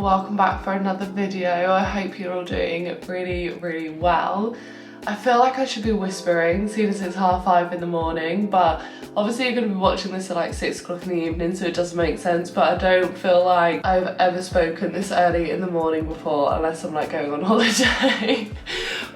welcome back for another video. I hope you're all doing really well. I feel like I should be whispering, seeing as it's 5:30 in the morning, but obviously you're going to be watching this at like 6 o'clock in the evening, so it doesn't make sense, but I don't feel like I've ever spoken this early in the morning before, unless I'm like going on holiday.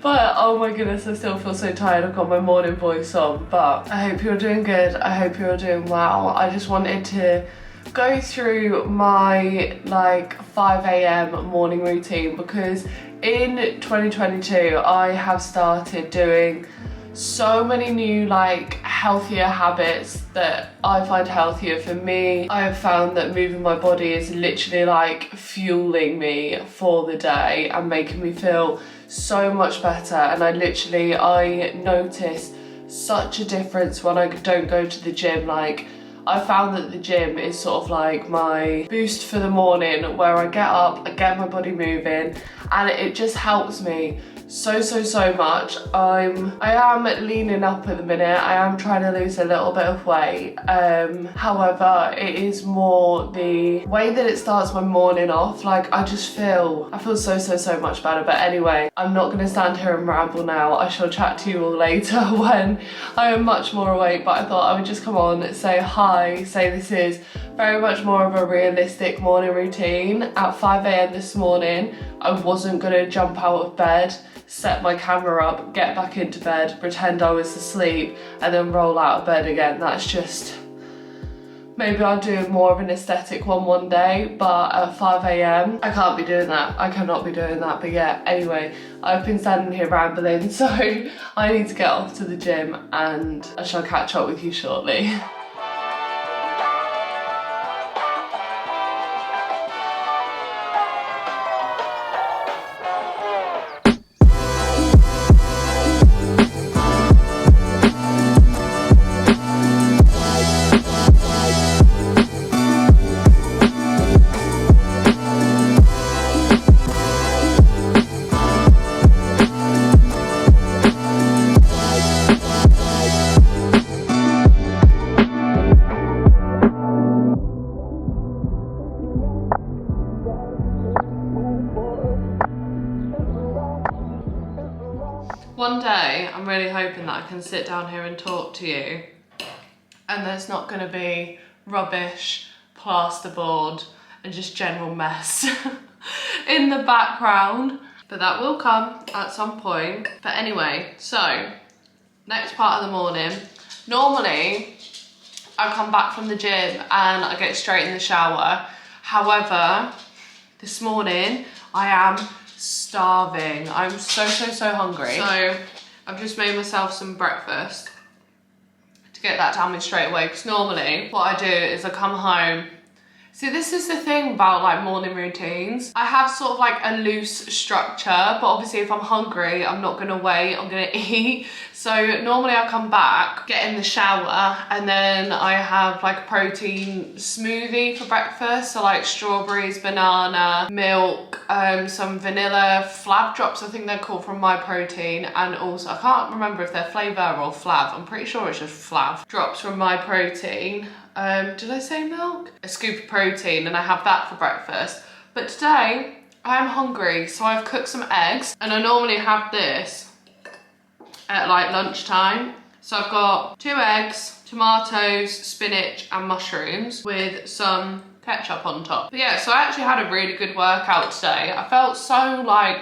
But oh my goodness, I still feel so tired. I've got my morning voice on, but I hope you're doing good. I hope you're doing well. I just wanted to go through my like 5 AM morning routine, because in 2022 I have started doing so many new like healthier habits that I find healthier for me. I have found that moving my body is literally like fueling me for the day and making me feel so much better, and I notice such a difference when I don't go to the gym. Like, I found that the gym is sort of like my boost for the morning, where I get up, I get my body moving, and it just helps me so much. I am leaning up at the minute. I am trying to lose a little bit of weight. However, it is more the way that it starts my morning off. Like, I feel so much better. But anyway, I'm not gonna stand here and ramble now. I shall chat to you all later when I am much more awake, but I thought I would just come on, say hi, say this is very much more of a realistic morning routine. At 5 AM this morning, I wasn't gonna jump out of bed, set my camera up, get back into bed, pretend I was asleep, and then roll out of bed again. That's just, maybe I'll do more of an aesthetic one day, but at 5 AM, I can't be doing that. I cannot be doing that. But yeah, anyway, I've been standing here rambling, so I need to get off to the gym, and I shall catch up with you shortly. One day, I'm really hoping that I can sit down here and talk to you, and there's not going to be rubbish, plasterboard, and just general mess in the background. But that will come at some point. But anyway, so, next part of the morning. Normally, I come back from the gym and I get straight in the shower. However, this morning, I am starving. I'm so hungry. So I've just made myself some breakfast to get that down me straight away, because normally what I do is I come home. See, this is the thing about like morning routines. I have sort of like a loose structure, but obviously if I'm hungry, I'm not gonna wait, I'm gonna eat. So normally I come back, get in the shower, and then I have like a protein smoothie for breakfast. So like strawberries, banana, milk, some vanilla Flav drops, I think they're called, from My Protein. And also, I can't remember if they're Flavor or Flav. I'm pretty sure it's just Flav drops from My Protein. Did I say milk? A scoop of protein, and I have that for breakfast. But today, I am hungry, so I've cooked some eggs, and I normally have this at like lunchtime. So I've got 2 eggs, tomatoes, spinach, and mushrooms with some ketchup on top. But yeah, so I actually had a really good workout today. I felt so like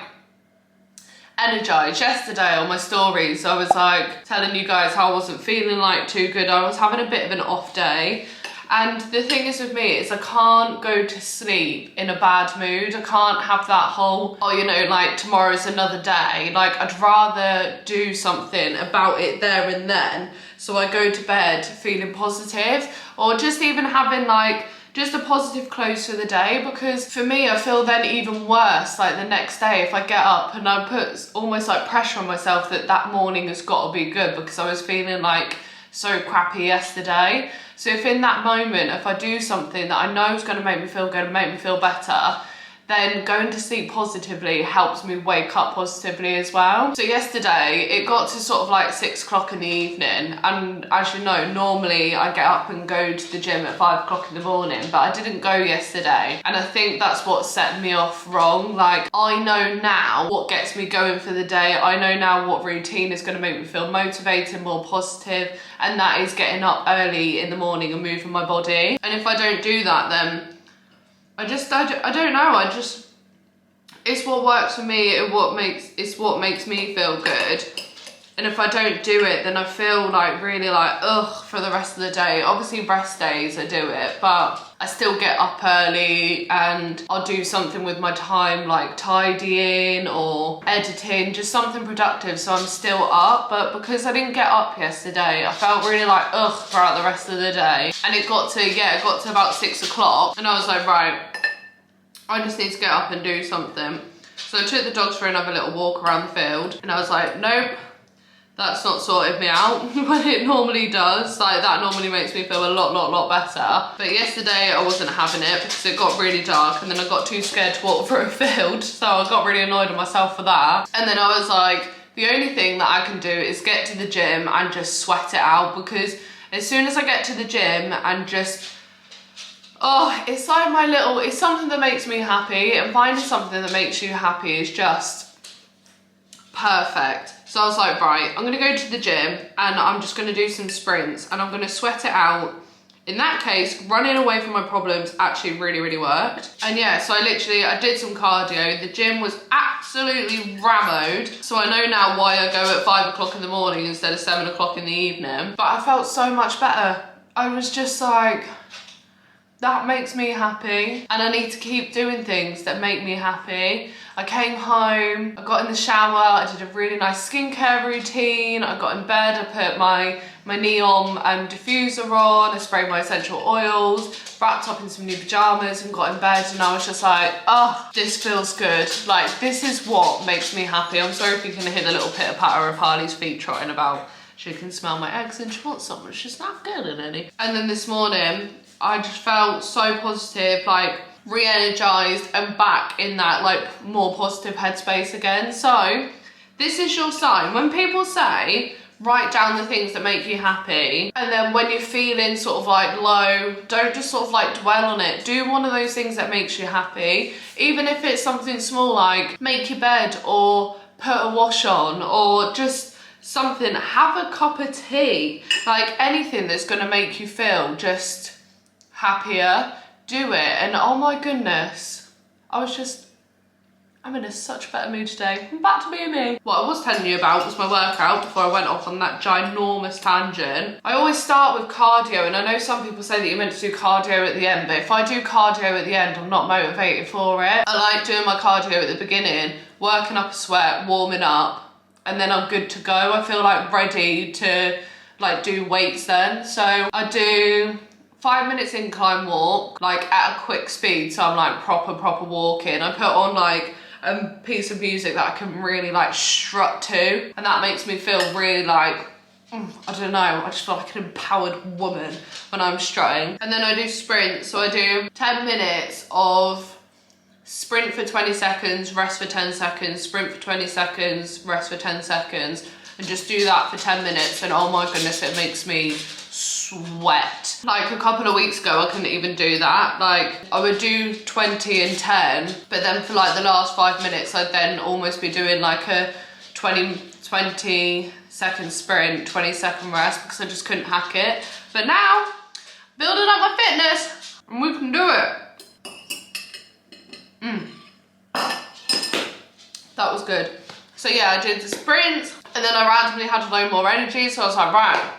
energized. Yesterday on my stories, I was like telling you guys how I wasn't feeling like too good. I was having a bit of an off day. And the thing is with me is I can't go to sleep in a bad mood. I can't have that whole, oh, you know, like tomorrow's another day. Like, I'd rather do something about it there and then. So I go to bed feeling positive, or just even having like just a positive close to the day, because for me, I feel then even worse like the next day if I get up and I put almost like pressure on myself that morning has got to be good, because I was feeling like so crappy yesterday. So if in that moment, if I do something that I know is going to make me feel good and make me feel better, then going to sleep positively helps me wake up positively as well. So yesterday, it got to sort of like 6 o'clock in the evening, and as you know, normally I get up and go to the gym at 5 o'clock in the morning, but I didn't go yesterday, and I think that's what set me off wrong. Like, I know now what gets me going for the day. I know now what routine is going to make me feel motivated, more positive, and that is getting up early in the morning and moving my body. And if I don't do that, then I don't know, it's what works for me, it's what makes me feel good. And if I don't do it, then I feel like really like, ugh, for the rest of the day. Obviously rest days I do it, but I still get up early and I'll do something with my time, like tidying or editing, just something productive, so I'm still up. But because I didn't get up yesterday, I felt really like, ugh, throughout the rest of the day. And it got to about 6 o'clock, and I was like, right, I just need to get up and do something. So I took the dogs for another little walk around the field, and I was like, nope, that's not sorted me out when it normally does. Like, that normally makes me feel a lot better. But yesterday I wasn't having it because it got really dark, and then I got too scared to walk through a field, so I got really annoyed at myself for that. And then I was like, the only thing that I can do is get to the gym and just sweat it out, because as soon as I get to the gym and just, oh, it's like it's something that makes me happy, and finding something that makes you happy is just perfect. So I was like, right, I'm gonna go to the gym and I'm just gonna do some sprints and I'm gonna sweat it out. In that case, running away from my problems actually really worked. And yeah, so I did some cardio. The gym was absolutely rammed. So I know now why I go at 5 o'clock in the morning instead of 7 o'clock in the evening. But I felt so much better. I was just like, that makes me happy, and I need to keep doing things that make me happy. I came home, I got in the shower, I did a really nice skincare routine, I got in bed, I put my neon diffuser on, I sprayed my essential oils, wrapped up in some new pajamas and got in bed, and I was just like, oh, this feels good. Like, this is what makes me happy. I'm sorry if you can hear the little pitter patter of Harley's feet trotting about. She can smell my eggs and she wants some, but she's not getting any. And then this morning, I just felt so positive, like re-energized and back in that like more positive headspace again. So this is your sign. When people say, write down the things that make you happy, and then when you're feeling sort of like low, don't just sort of like dwell on it. Do one of those things that makes you happy. Even if it's something small like make your bed or put a wash on or just something, have a cup of tea, like anything that's gonna make you feel just happier, do it. And oh my goodness, I'm in such a better mood today. I'm back to being me. What I was telling you about was my workout before I went off on that ginormous tangent. I always start with cardio, and I know some people say that you're meant to do cardio at the end, but if I do cardio at the end, I'm not motivated for it. I like doing my cardio at the beginning, working up a sweat, warming up, and then I'm good to go. I feel like ready to like do weights then. So I do 5 minutes incline walk, like at a quick speed, so I'm like proper walking. I put on like a piece of music that I can really like strut to, and that makes me feel really like, I don't know, I just feel like an empowered woman when I'm strutting. And then I do sprints, so I do 10 minutes of sprint for 20 seconds, rest for 10 seconds, sprint for 20 seconds, rest for 10 seconds, and just do that for 10 minutes, and oh my goodness, it makes me sweat. Like a couple of weeks ago, I couldn't even do that. Like I would do 20 and 10, but then for like the last 5 minutes, I'd then almost be doing like a 20 second sprint, 20-second rest, because I just couldn't hack it. But now, building up my fitness, and we can do it. That was good. So yeah, I did the sprints, and then I randomly had no more energy, so I was like, right,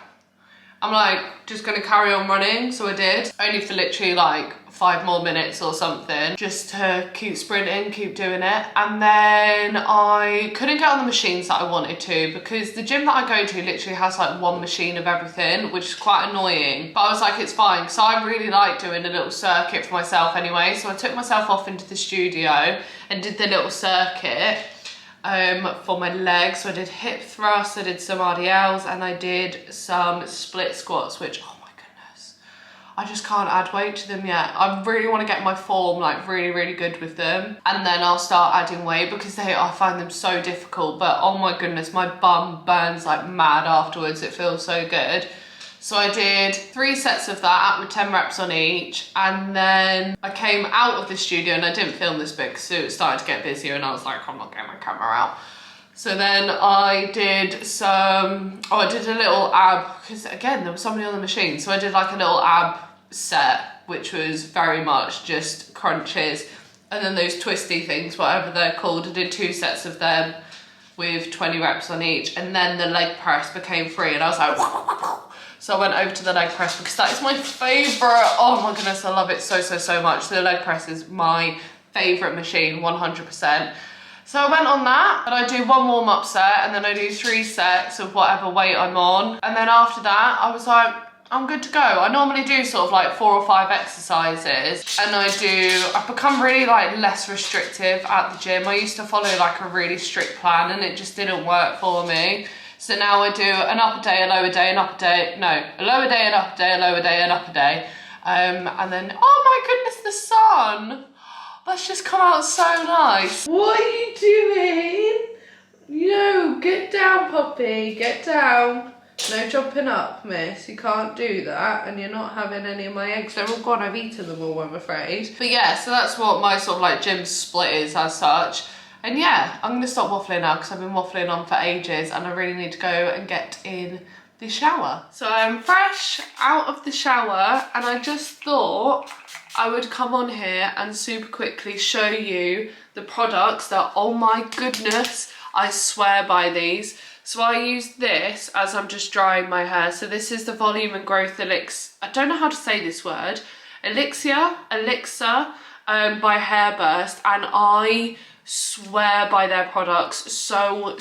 I'm like just gonna carry on running. So I did, only for literally like 5 more minutes or something, just to keep sprinting, keep doing it. And then I couldn't get on the machines that I wanted to, because the gym that I go to literally has like one machine of everything, which is quite annoying. But I was like, it's fine, because I really like doing a little circuit for myself anyway. So I took myself off into the studio and did the little circuit for my legs. So I did hip thrusts, I did some RDLs, and I did some split squats, which, oh my goodness, I just can't add weight to them yet. I really want to get my form like really good with them, and then I'll start adding weight, because I find them so difficult. But oh my goodness, my bum burns like mad afterwards. It feels so good. So I did 3 sets of that with 10 reps on each, and then I came out of the studio, and I didn't film this bit because it started to get busier and I was like, I'm not getting my camera out. So then I did some, I did a little ab, because again, there was somebody on the machine. So I did like a little ab set, which was very much just crunches. And then those twisty things, whatever they're called, I did 2 sets of them with 20 reps on each. And then the leg press became free, and I was like, so I went over to the leg press because that is my favorite. Oh my goodness, I love it so much. The leg press is my favorite machine, 100%. So I went on that, and I do 1 warm-up set, and then I do 3 sets of whatever weight I'm on. And then after that, I was like, I'm good to go. I normally do sort of like 4 or 5 exercises, and I've become really like less restrictive at the gym. I used to follow like a really strict plan, and it just didn't work for me. So now I do an upper day, a lower day, an upper day, no, a lower day, an upper day, a lower day, an upper day. And then, oh my goodness, the sun. That's just come out so nice. What are you doing? No, get down, puppy, get down. No jumping up, miss. You can't do that, and you're not having any of my eggs. They're all gone. I've eaten them all, I'm afraid. But yeah, so that's what my sort of like gym split is as such. And yeah, I'm gonna stop waffling now because I've been waffling on for ages, and I really need to go and get in the shower. So I'm fresh out of the shower, and I just thought I would come on here and super quickly show you the products that, oh my goodness, I swear by these. So I use this as I'm just drying my hair. So this is the Volume and Growth Elixir, I don't know how to say this word, Elixir by Hairburst, and I swear by their products so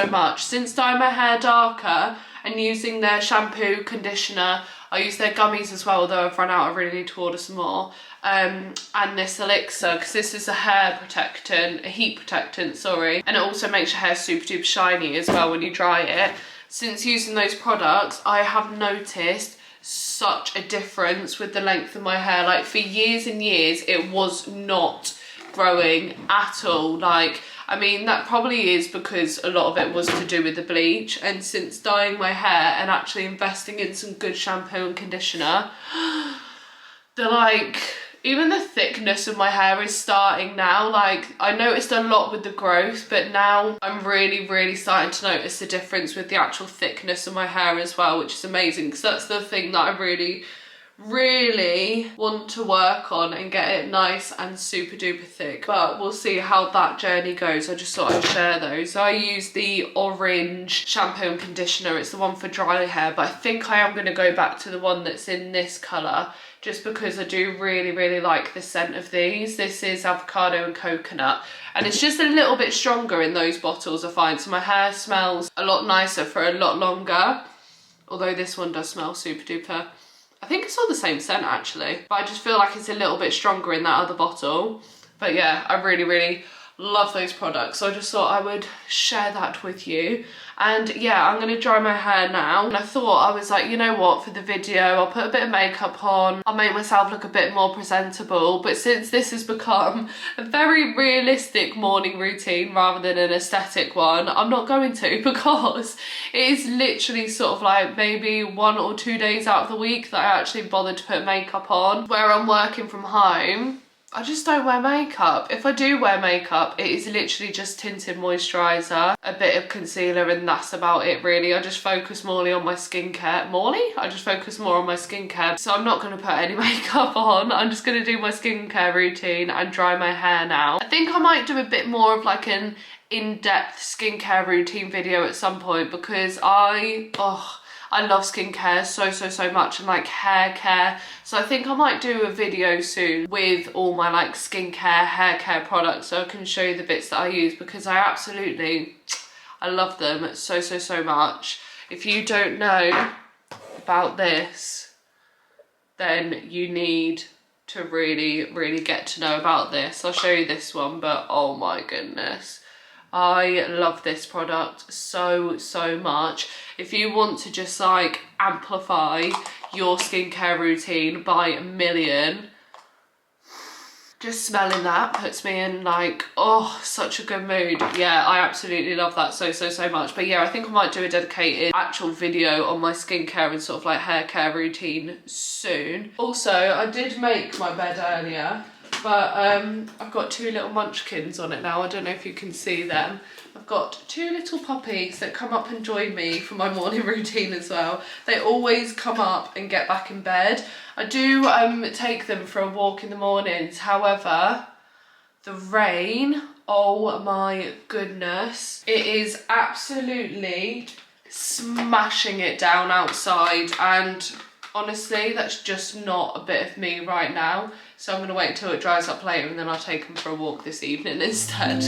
much. Since dyeing my hair darker and using their shampoo, conditioner, I use their gummies as well, although I've run out. I really need to order some more. And this elixir, because this is a hair protectant, a heat protectant, sorry, and it also makes your hair super duper shiny as well when you dry it. Since using those products, I have noticed such a difference with the length of my hair. Like for years and years, it was not growing at all. Like, I mean, that probably is because a lot of it was to do with the bleach, and since dyeing my hair and actually investing in some good shampoo and conditioner, even the thickness of my hair is starting now. Like, I noticed a lot with the growth, but now I'm really starting to notice the difference with the actual thickness of my hair as well, which is amazing, because that's the thing that I really want to work on and get it nice and super duper thick. But we'll see how that journey goes. I just thought I'd share those. I use the orange shampoo and conditioner. It's the one for dry hair, but I think I am going to go back to the one that's in this colour, just because I do really like the scent of these. This is avocado and coconut, and it's just a little bit stronger in those bottles, I find, so my hair smells a lot nicer for a lot longer, although this one does smell super duper. I think it's all the same scent actually, but I just feel like it's a little bit stronger in that other bottle. But yeah, I really love those products, so I just thought I would share that with you. And yeah, I'm gonna dry my hair now, and I thought, I was like, you know what, for the video I'll put a bit of makeup on, I'll make myself look a bit more presentable. But since this has become a very realistic morning routine rather than an aesthetic one, I'm not going to, because it is literally sort of like maybe 1 or 2 days out of the week that I actually bothered to put makeup on. Where I'm working from home, I just don't wear makeup. If I do wear makeup, it is literally just tinted moisturiser, a bit of concealer, and that's about it really. I just focus more on my skincare. I just focus more on my skincare. So I'm not going to put any makeup on. I'm just going to do my skincare routine and dry my hair now. I think I might do a bit more of like an in-depth skincare routine video at some point, because I love skincare so much, and like hair care. So I think I might do a video soon with all my like skincare, hair care products, so I can show you the bits that I use, because I love them so much. If you don't know about this, then you need to really get to know about this. I'll show you this one, but oh my goodness, I love this product so much. If you want to just like amplify your skincare routine by a million. Just smelling that puts me in like, oh, such a good mood. Yeah, I absolutely love that so much. But yeah, I think I might do a dedicated actual video on my skincare and sort of like hair care routine soon. Also, I did make my bed earlier, but I've got two little munchkins on it now. I don't know if you can see them. I've got two little puppies that come up and join me for my morning routine as well. They always come up and get back in bed. I do take them for a walk in the mornings. However, the rain, oh my goodness. It is absolutely smashing it down outside, and honestly, that's just not a bit of me right now. So I'm gonna wait until it dries up later and then I'll take them for a walk this evening instead.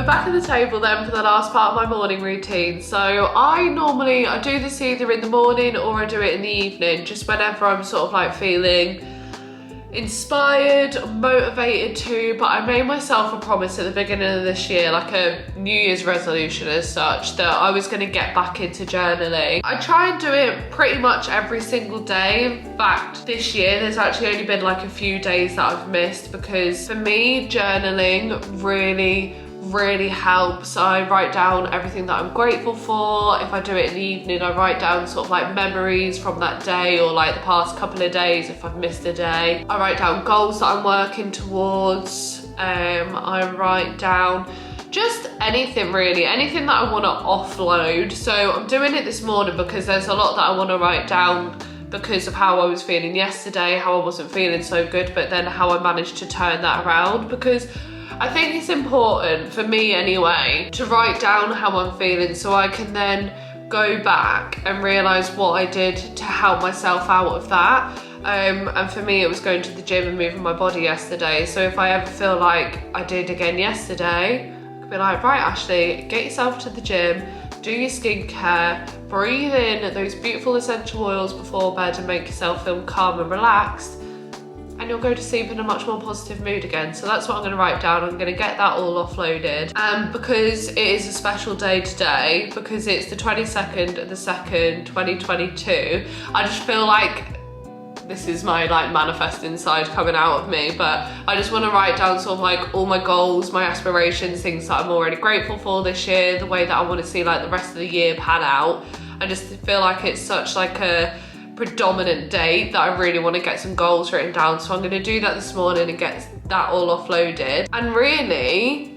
Back at the table then for the last part of my morning routine. So I do this either in the morning or I do it in the evening, just whenever I'm sort of like feeling inspired, motivated to. But I made myself a promise at the beginning of this year, like a New Year's resolution as such, that I was going to get back into journaling. I try and do it pretty much every single day. In fact, this year there's actually only been like a few days that I've missed, because for me journaling really helps. I write down everything that I'm grateful for. If I do it in the evening, I write down sort of like memories from that day or like the past couple of days if I've missed a day. I write down goals that I'm working towards. I write down just anything really, anything that I want to offload. So I'm doing it this morning because there's a lot that I want to write down because of how I was feeling yesterday, how I wasn't feeling so good, but then how I managed to turn that around. Because I think it's important, for me anyway, to write down how I'm feeling so I can then go back and realise what I did to help myself out of that. And for me it was going to the gym and moving my body yesterday. So if I ever feel like I did again yesterday, I could be like, right Ashley, get yourself to the gym, do your skincare, breathe in those beautiful essential oils before bed and make yourself feel calm and relaxed, and you'll go to sleep in a much more positive mood again. So that's what I'm going to write down. I'm going to get that all offloaded. And because it is a special day today, because it's the 22nd of the 2nd, 2022, I just feel like this is my like manifesting side coming out of me, but I just want to write down sort of like all my goals, my aspirations, things that I'm already grateful for this year, the way that I want to see like the rest of the year pan out. I just feel like it's such like a predominant date that I really want to get some goals written down. So I'm going to do that this morning and get that all offloaded. And really,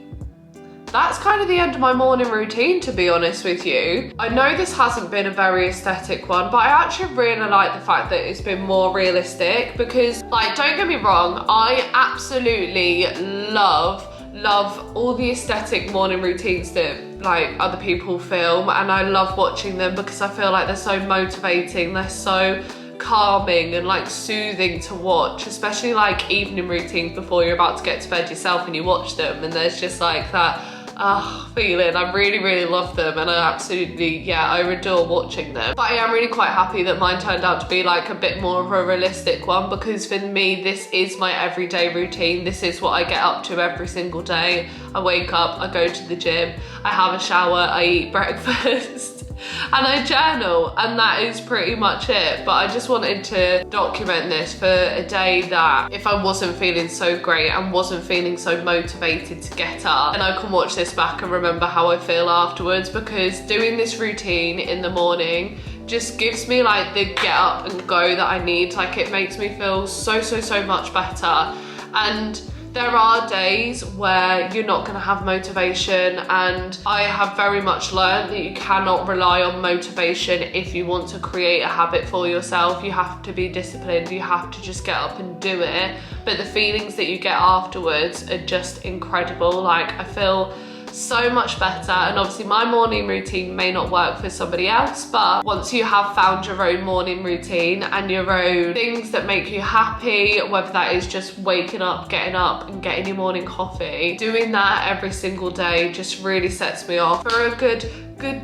that's kind of the end of my morning routine, to be honest with you. I know this hasn't been a very aesthetic one, but I actually really like the fact that it's been more realistic, because like, don't get me wrong, I absolutely love all the aesthetic morning routines that like other people film, and I love watching them because I feel like they're so motivating, they're so calming and like soothing to watch, especially like evening routines before you're about to get to bed yourself and you watch them and there's just like that feeling. I really love them, and I absolutely, yeah, I adore watching them. But I am really quite happy that mine turned out to be like a bit more of a realistic one, because for me this is my everyday routine. This is what I get up to every single day. I wake up, I go to the gym, I have a shower, I eat breakfast and I journal, and that is pretty much it. But I just wanted to document this for a day that if I wasn't feeling so great and wasn't feeling so motivated to get up, and I can watch this back and remember how I feel afterwards, because doing this routine in the morning just gives me like the get up and go that I need. Like, it makes me feel so much better. And there are days where you're not going to have motivation, and I have very much learned that you cannot rely on motivation if you want to create a habit for yourself. You have to be disciplined, you have to just get up and do it. But the feelings that you get afterwards are just incredible. Like, I feel so much better. And obviously my morning routine may not work for somebody else, but once you have found your own morning routine and your own things that make you happy, whether that is just waking up, getting up and getting your morning coffee, doing that every single day just really sets me off for a good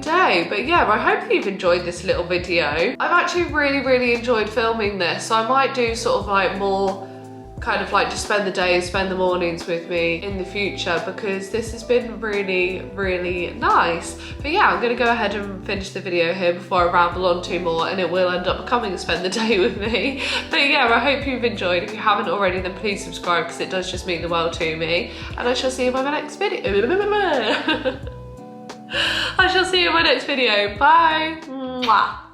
day. But yeah, I hope you've enjoyed this little video. I've actually really enjoyed filming this, so I might do sort of like more kind of like just spend the days, spend the mornings with me in the future, because this has been really, really nice. But yeah, I'm gonna go ahead and finish the video here before I ramble on too more, and it will end up becoming a spend the day with me. But yeah, I hope you've enjoyed. If you haven't already, then please subscribe, because it does just mean the world to me. And I shall see you in my next video. I shall see you in my next video. Bye. Mwah.